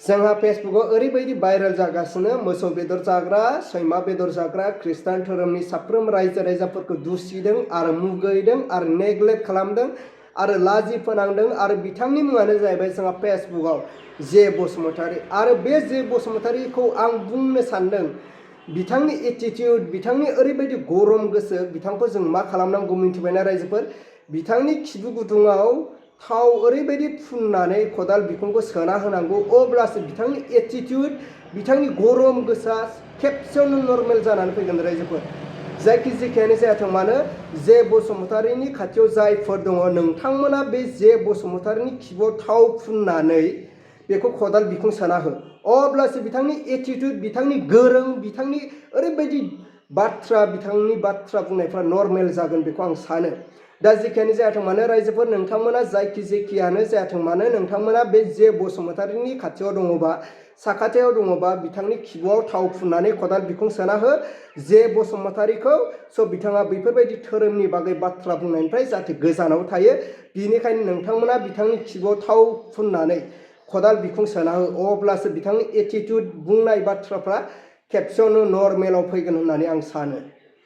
जोंहा फेसबुकाव ओरैबायदि भाइरेल जागासिनो मोसौ बेदर जाग्रा सैमा बेदर जाग्रा खृष्टान धोरोमनि साफ्रोम रायजो राजाफोरखौ दुसिदों आरो मुगैदों आरो नेग्लेक्ट खालामदों आरो लाजि फोनांदों आरो बिथांनि मुङानो जाहैबाय जोंहा फेसबुकाव जे बसुमतारी आरो बे जे बसुमतारीखौ आं बुंनो सानदों बिथांनि एटिटिउड बिथांनि ओरैबायदि गरम गोसो बिथांखौ जों मा खालामनांगौ मिन्थिबायना रायजोफोर बिथांनि खिबु गुदुङाव थाव ओरैबायदि फुननानै खदाल बिखुंखौ सोना होनांगौ अब्लासो बिथांनि एटिटिउड बिथांनि गरम गोसोआ खेबसेयावनो नर्मेल जानानै फैगोन रायजोफोर जायखिजायानो जायाथों मानो जे बसुमतारीनि खाथियाव जायफोर दङ नोंथांमोना बे जे बसुमतारीनि खिबुआव थाव फुननानै बेखौ खदाल बिखुं सोना हो अब्लासो बिथांनि एटिटिउड बिथांनि गोरों बिथांनि ओरैबायदि बिथांनि बाथ्रा बुंनायफ्रा नर्मेल जागोन बेखौ आं सानो दा जेखियानो जायाथों मानो रायजोफोर नोंथांमोना जायखिजायानो जायाथों मानो नोंथांमोना बे जे बसुमतारीनि खाथियाव दङबा साखाथियाव दङबा बिथांनि खिबुआव थाव फुननानै खदाल बिखुं सोना हो जे बसुमतारीखौ स' बिथाङा बेफोरबायदि धोरोमनि बागै बाथ्रा बुंनायनिफ्राय जाहाथे गोजानाव थायो बिनिखायनो नोंथांमोना बिथांनि खिबुआव थाव फुननानै खदाल बिखुं सोना हो अब्लासो बिथांनि एटिटिउड बुंनाय बाथ्राफ्रा खेबसेयावनो नर्मेलाव फैगोन होननानै आं सानो